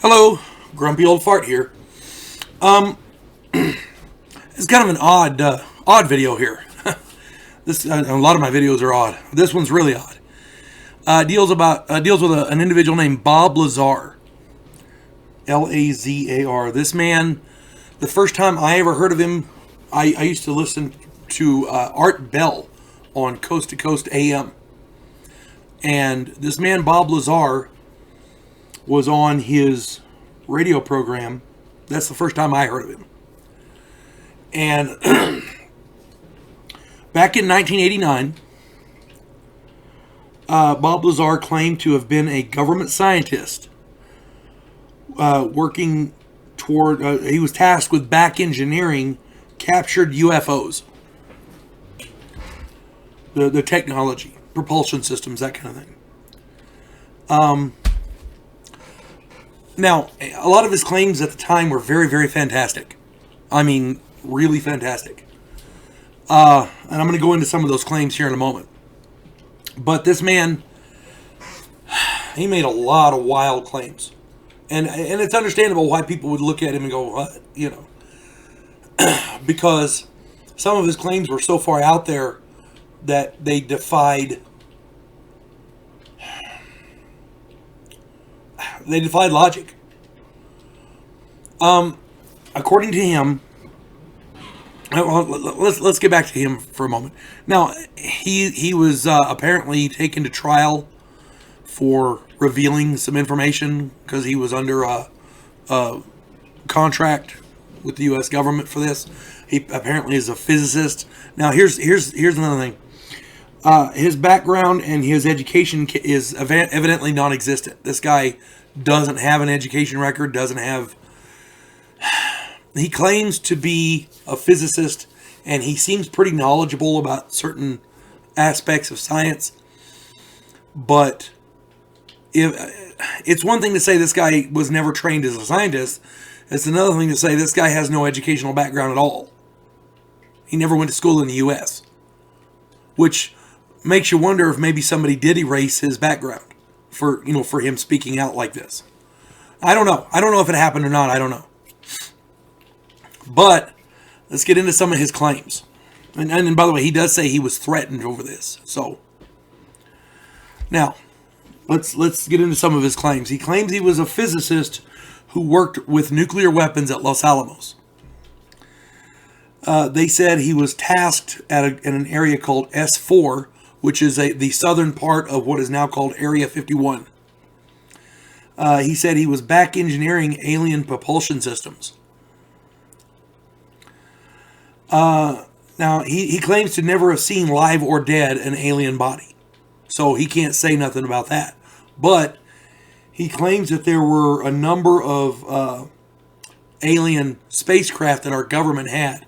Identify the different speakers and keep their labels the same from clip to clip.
Speaker 1: Hello, Grumpy Old Fart here. It's kind of an odd video here. This a lot of my videos are odd. This one's really odd. Deals with an individual named Bob Lazar. Lazar. This man, the first time I ever heard of him, I used to listen to Art Bell on Coast to Coast AM. And this man, Bob Lazar, was on his radio program. That's the first time I heard of him. And back in 1989, Bob Lazar claimed to have been a government scientist working toward, he was tasked with back engineering captured UFOs. The technology, propulsion systems, that kind of thing. Now, a lot of his claims at the time were very, very fantastic. I mean, really fantastic. And I'm going to go into some of those claims here in a moment. But this man, he made a lot of wild claims. And it's understandable why people would look at him and go, what? You know. Because some of his claims were so far out there that they defied logic. According to him, let's get back to him for a moment. Now, he was apparently taken to trial for revealing some information because he was under a contract with the U.S. government for this. He apparently is a physicist. Now, here's another thing. His background and his education is evidently non-existent. This guy doesn't have an education record, he claims to be a physicist, and he seems pretty knowledgeable about certain aspects of science. But it's one thing to say this guy was never trained as a scientist. It's another thing to say this guy has no educational background at all. He never went to school in the U.S., which makes you wonder if maybe somebody did erase his background for him speaking out like this. I don't know. I don't know if it happened or not. I don't know. But let's get into some of his claims. And by the way, he does say he was threatened over this. So now let's get into some of his claims. He claims he was a physicist who worked with nuclear weapons at Los Alamos. They said he was tasked in an area called S4, which is the southern part of what is now called Area 51. He said he was back engineering alien propulsion systems. Now, he claims to never have seen live or dead an alien body. So he can't say nothing about that. But he claims that there were a number of alien spacecraft that our government had.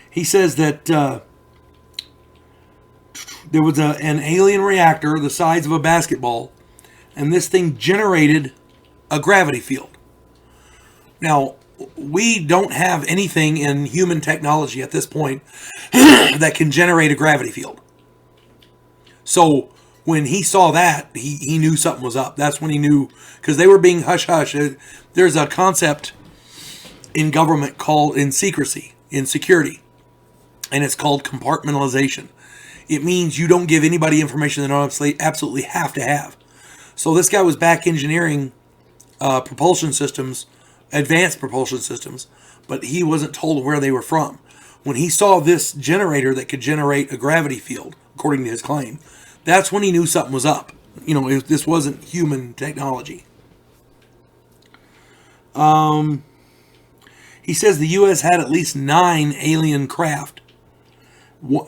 Speaker 1: He says that there was an alien reactor the size of a basketball, and this thing generated a gravity field. Now, we don't have anything in human technology at this point that can generate a gravity field. So when he saw that, he knew something was up. That's when he knew, because they were being hush-hush. There's a concept in government called, in secrecy, in security, and it's called compartmentalization. It means you don't give anybody information they don't absolutely have to have. So this guy was back engineering propulsion systems, advanced propulsion systems, but he wasn't told where they were from. When he saw this generator that could generate a gravity field, according to his claim, that's when he knew something was up. This wasn't human technology. He says the U.S. had at least 9 alien craft.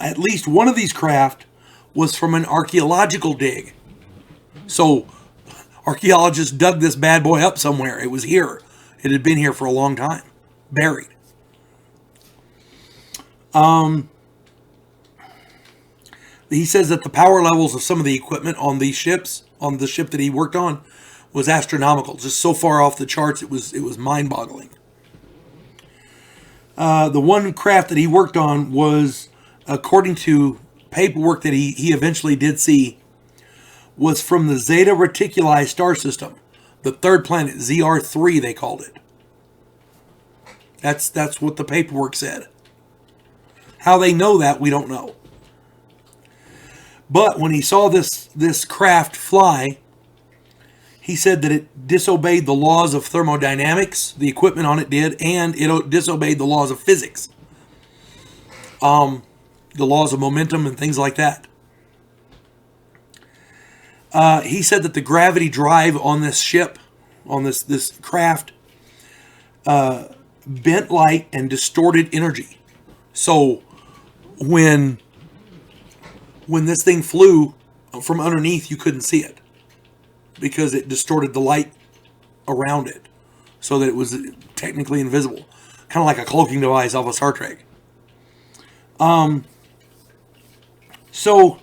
Speaker 1: At least one of these craft was from an archaeological dig. So archaeologists dug this bad boy up somewhere. It was here. It had been here for a long time. Buried. He says that the power levels of some of the equipment on these ships, on the ship that he worked on, was astronomical. Just so far off the charts, it was mind-boggling. The one craft that he worked on was, according to paperwork that he eventually did see, was from the Zeta Reticuli star system, the third planet, ZR3 they called it. That's what the paperwork said. How they know that, we don't know. But when he saw this craft fly, he said that it disobeyed the laws of thermodynamics, the equipment on it did, and it disobeyed the laws of physics. The laws of momentum and things like that. He said that the gravity drive on this ship, on this craft, bent light and distorted energy. So when this thing flew from underneath, you couldn't see it because it distorted the light around it so that it was technically invisible. Kind of like a cloaking device off of Star Trek. So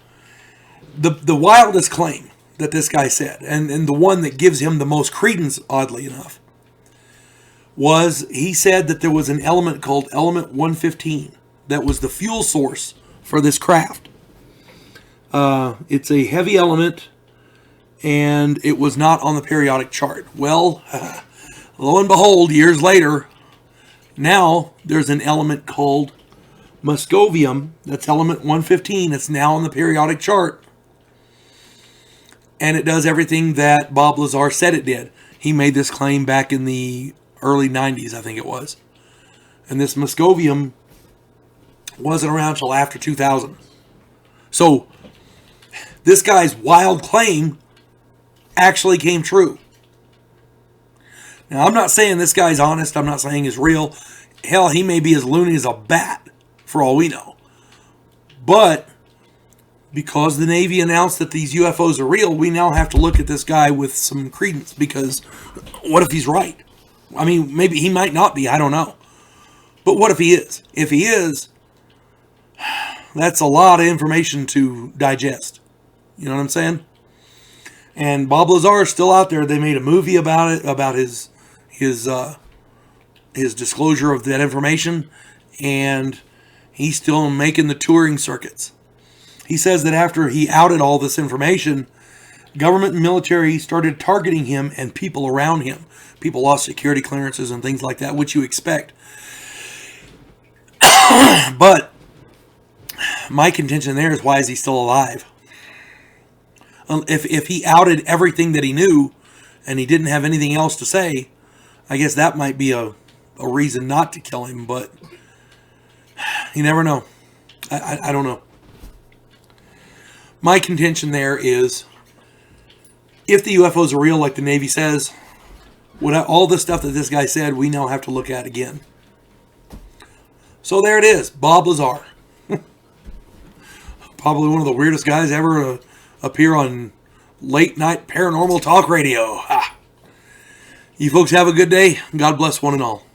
Speaker 1: the wildest claim that this guy said, and the one that gives him the most credence, oddly enough, was he said that there was an element called element 115 that was the fuel source for this craft. It's a heavy element, and it was not on the periodic chart. Well, lo and behold, years later, now there's an element called Muscovium, that's element 115, it's now on the periodic chart. And it does everything that Bob Lazar said it did. He made this claim back in the early 90s, I think it was. And this Muscovium wasn't around till after 2000. So, this guy's wild claim actually came true. Now, I'm not saying this guy's honest. I'm not saying he's real. Hell, he may be as loony as a bat, for all we know. But because the Navy announced that these UFOs are real, we now have to look at this guy with some credence, because what if he's right? I mean, maybe he might not be, I don't know. But what if he is? If he is, that's a lot of information to digest. You know what I'm saying? And Bob Lazar is still out there. They made a movie about it, about his disclosure of that information, and he's still making the touring circuits. He says that after he outed all this information, government and military started targeting him and people around him. People lost security clearances and things like that, which you expect. But my contention there is, why is he still alive? If he outed everything that he knew and he didn't have anything else to say, I guess that might be a reason not to kill him, but you never know. I don't know. My contention there is, if the UFOs are real, like the Navy says, all the stuff that this guy said, we now have to look at again. So there it is, Bob Lazar. Probably one of the weirdest guys ever appear on late night paranormal talk radio. Ha. You folks have a good day. God bless one and all.